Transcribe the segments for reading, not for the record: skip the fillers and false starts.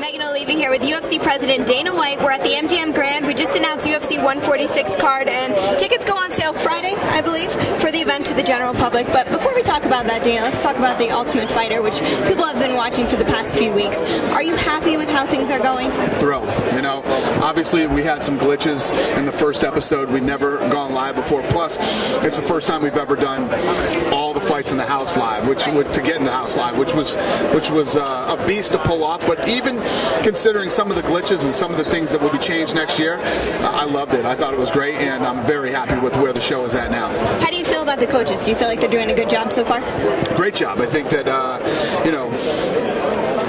Megan Olivi here with UFC President Dana White. We're at the MGM Grand. We just announced UFC 146 card, and tickets go on sale Friday, I believe, for the event to the general public. But before we talk about that, Dana, let's talk about the Ultimate Fighter, which people have been watching for the past few weeks. Are you happy with how things are going? Thrilled. You know, obviously we had some glitches in the first episode. We'd never gone live before. Plus, it's the first time we've ever done all the fights in the house live, to get in the house live, which was a beast to pull off. But even considering some of the glitches and some of the things that will be changed next year, I loved it. I thought it was great, and I'm very happy with where the show is at now. How do you feel about the coaches? Do you feel like they're doing a good job so far? Great job. I think that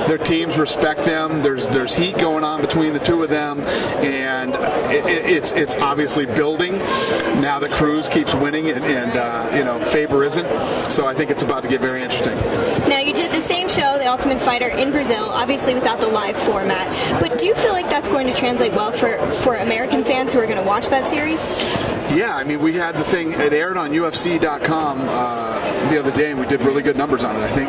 their teams respect them. There's heat going on between the two of them, and it's obviously building now that Cruz keeps winning and Faber isn't. So I think it's about to get very interesting. Now, you did the same show, The Ultimate Fighter, in Brazil, obviously without the live format. But do you feel like that's going to translate well for American fans who are going to watch that series? Yeah, I mean, we had the thing, it aired on UFC.com the other day, and we did really good numbers on it. I think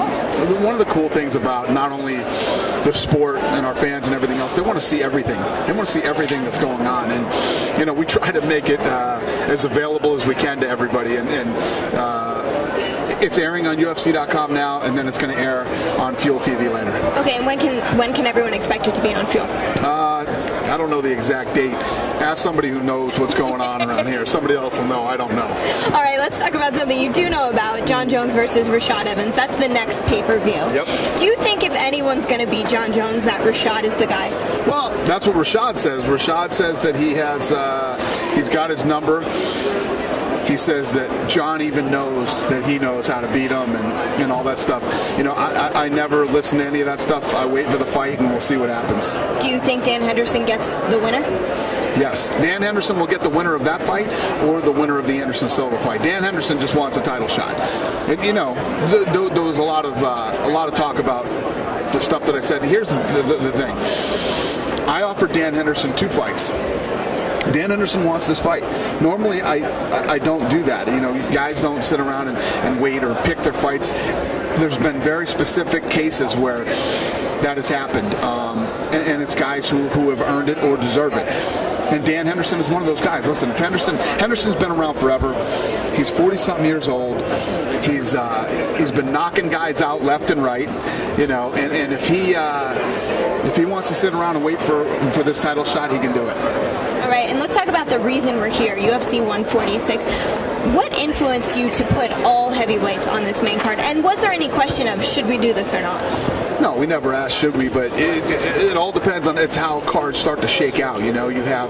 one of the cool things about not only the sport and our fans and everything else, they want to see everything. They want to see everything that's going on. And, we try to make it as available as we can to everybody. It's airing on UFC.com now, and then it's going to air on Fuel TV later. Okay, and when can everyone expect it to be on Fuel? I don't know the exact date. Ask somebody who knows what's going on around here. Somebody else will know. I don't know. All right, let's talk about something you do know about. John Jones versus Rashad Evans. That's the next pay-per-view. Yep. Do you think if anyone's going to beat John Jones, that Rashad is the guy? Well, that's what Rashad says. Rashad says that he's got his number. He says that John even knows that he knows how to beat him and all that stuff. I never listen to any of that stuff. I wait for the fight, and we'll see what happens. Do you think Dan Henderson gets the winner? Yes. Dan Henderson will get the winner of that fight or the winner of the Anderson-Silva fight. Dan Henderson just wants a title shot. And, there was a lot of talk about the stuff that I said. Here's the thing. I offered Dan Henderson 2 fights. Dan Henderson wants this fight. Normally, I don't do that. Guys don't sit around and wait or pick their fights. There's been very specific cases where that has happened, and it's guys who have earned it or deserve it. And Dan Henderson is one of those guys. Listen, if Henderson's been around forever. He's 40-something years old. He's been knocking guys out left and right. And if he wants to sit around and wait for this title shot, he can do it. All right, and let's talk about the reason we're here, UFC 146. What influenced you to put all heavyweights on this main card? And was there any question of should we do this or not? No, we never asked should we, but it all depends on how cards start to shake out. You have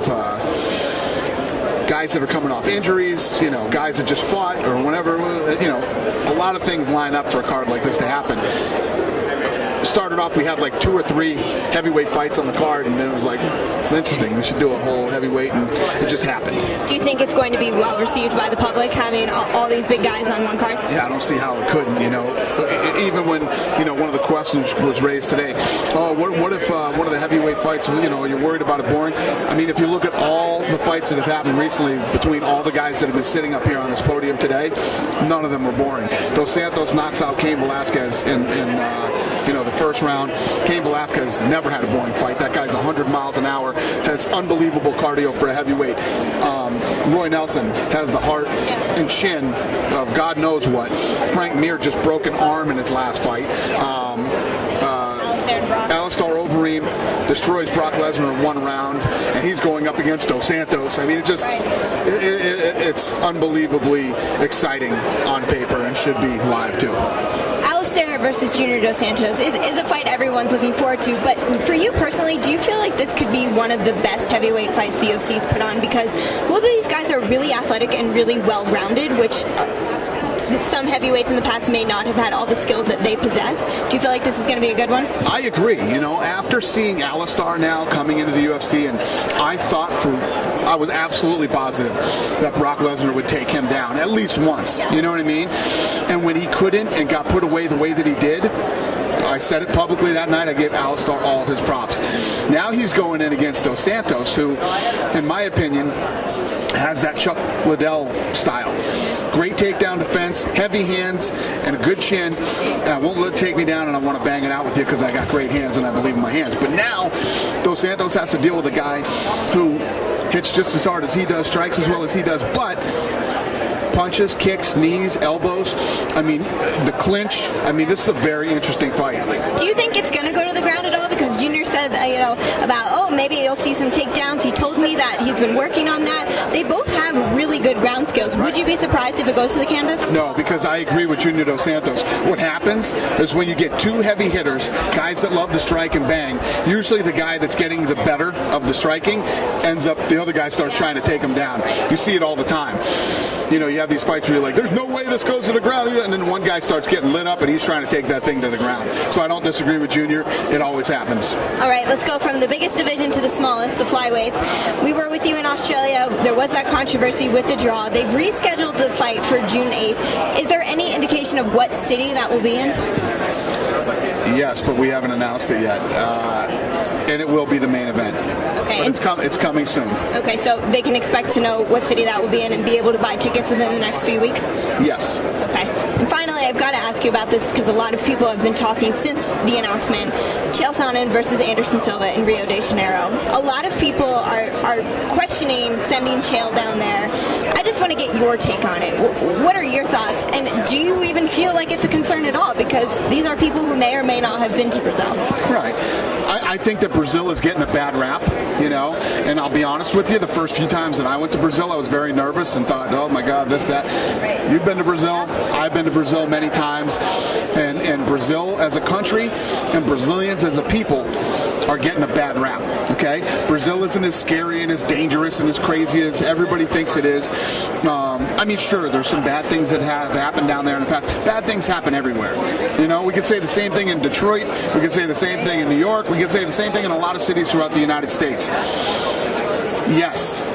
guys that are coming off injuries, guys that just fought or whatever. A lot of things line up for a card like this to happen. Started off, we had like 2 or 3 heavyweight fights on the card, and then it was like, it's interesting, we should do a whole heavyweight, and it just happened. Do you think it's going to be well received by the public, having all these big guys on one card? Yeah, I don't see how it couldn't, Even when, one of the questions was raised today, what if one of the heavyweight fights, you're worried about it boring? I mean, if you look at all the fights that have happened recently between all the guys that have been sitting up here on this podium today, none of them were boring. Though Santos knocks out Cain Velasquez in the first round. Cain Velasquez never had a boring fight. That guy's 100 miles an hour, has unbelievable cardio for a heavyweight. Roy Nelson has the heart and chin of God knows what. Frank Mir just broke an arm in his last fight. Alistair Overeem destroys Brock Lesnar in 1 round, and he's going up against Dos Santos. I mean, it's unbelievably exciting on paper and should be live too. Alistair versus Junior Dos Santos is a fight everyone's looking forward to, but for you personally, do you feel like this could be one of the best heavyweight fights the UFC's put on? Because both of these guys are really athletic and really well-rounded, which some heavyweights in the past may not have had all the skills that they possess. Do you feel like this is going to be a good one? I agree. After seeing Alistair now coming into the UFC, and I was absolutely positive that Brock Lesnar would take him down at least once. Yeah. You know what I mean? And when he couldn't and got put away the way that he did, I said it publicly that night, I gave Alistair all his props. Now he's going in against Dos Santos, who, in my opinion, has that Chuck Liddell style. great takedown defense, heavy hands, and a good chin. And I won't let it take me down, and I want to bang it out with you because I got great hands and I believe in my hands. But now, Dos Santos has to deal with a guy who hits just as hard as he does, strikes as well as he does, but punches, kicks, knees, elbows. I mean, the clinch. I mean, this is a very interesting fight. Do you think it's going to go to the ground at all? Because Junior said, about, oh, maybe you'll see some takedowns. He told me that he's been working on that. They both have really good ground skills. Would you be surprised if it goes to the canvas? No, because I agree with Junior Dos Santos. What happens is when you get two heavy hitters, guys that love to strike and bang, usually the guy that's getting the better of the striking ends up, the other guy starts trying to take him down. You see it all the time. You know, you have these fights where you're like, there's no way this goes to the ground, and then one guy starts getting lit up and he's trying to take that thing to the ground. So I don't disagree with Junior. It always happens. All right, let's go from the biggest division to the smallest, the flyweights. We were with you in Australia. There was that controversy with the draw. They've rescheduled the fight for June 8th. Is there any indication of what city that will be in? Yes, but we haven't announced it yet. And it will be the main event. Okay. But it's coming soon. Okay, so they can expect to know what city that will be in and be able to buy tickets within the next few weeks? Yes. Okay. And finally, I've got to ask you about this because a lot of people have been talking since the announcement. Silva-Sonnen versus Anderson Silva in Rio de Janeiro. A lot of people are questioning sending Chael down there. I just want to get your take on it. What are your thoughts? And do you even feel like it's a concern at all? Because these are people who may or may not have been to Brazil. Right. I think that Brazil is getting a bad rap, you know, and I'll be honest with you, the first few times that I went to Brazil, I was very nervous and thought, oh my God, this, that. Right. You've been to Brazil. I've been to Brazil many times, and Brazil as a country and Brazilians as a people are getting a bad rap, okay? Brazil isn't as scary and as dangerous and as crazy as everybody thinks it is. I mean, sure, there's some bad things that have happened down there in the past. Bad things happen everywhere. You know, we could say the same thing in Detroit. We could say the same thing in New York. We could say the same thing in a lot of cities throughout the United States. Yes.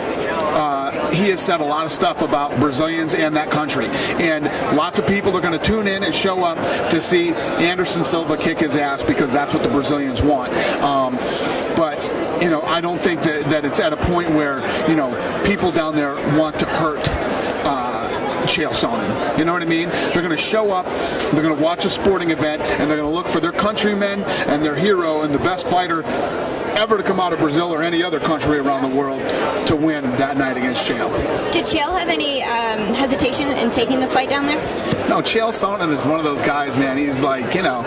He has said a lot of stuff about Brazilians and that country. And lots of people are going to tune in and show up to see Anderson Silva kick his ass because that's what the Brazilians want. But, you know, I don't think that it's at a point where, you know, people down there want to hurt Silva-Sonnen. You know what I mean? They're going to show up, they're going to watch a sporting event, and they're going to look for their countrymen and their hero and the best fighter ever to come out of Brazil or any other country around the world to win that night against Chael. Did Chael have any hesitation in taking the fight down there? No, Silva-Sonnen is one of those guys, man. He's like, you know,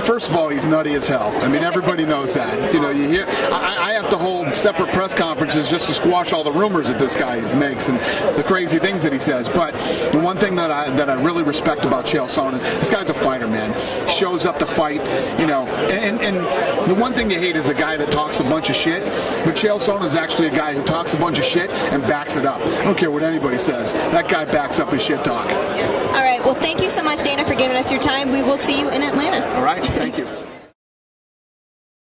first of all, he's nutty as hell. I mean, everybody knows that. You know, you hear. I have to hold separate press conferences just to squash all the rumors that this guy makes and the crazy things that he says. But the one thing that I really respect about Silva-Sonnen, this guy's a fighter, man. Shows up to fight, you know. And the one thing you hate is a guy that talks a bunch of shit. But Silva-Sonnen is actually a guy who talks a bunch of shit and backs it up. I don't care what anybody says. That guy backs up his shit talk. All right. Well, thank you so much, Dana, for giving us your time. We will see you in Atlanta. All right. Thank you.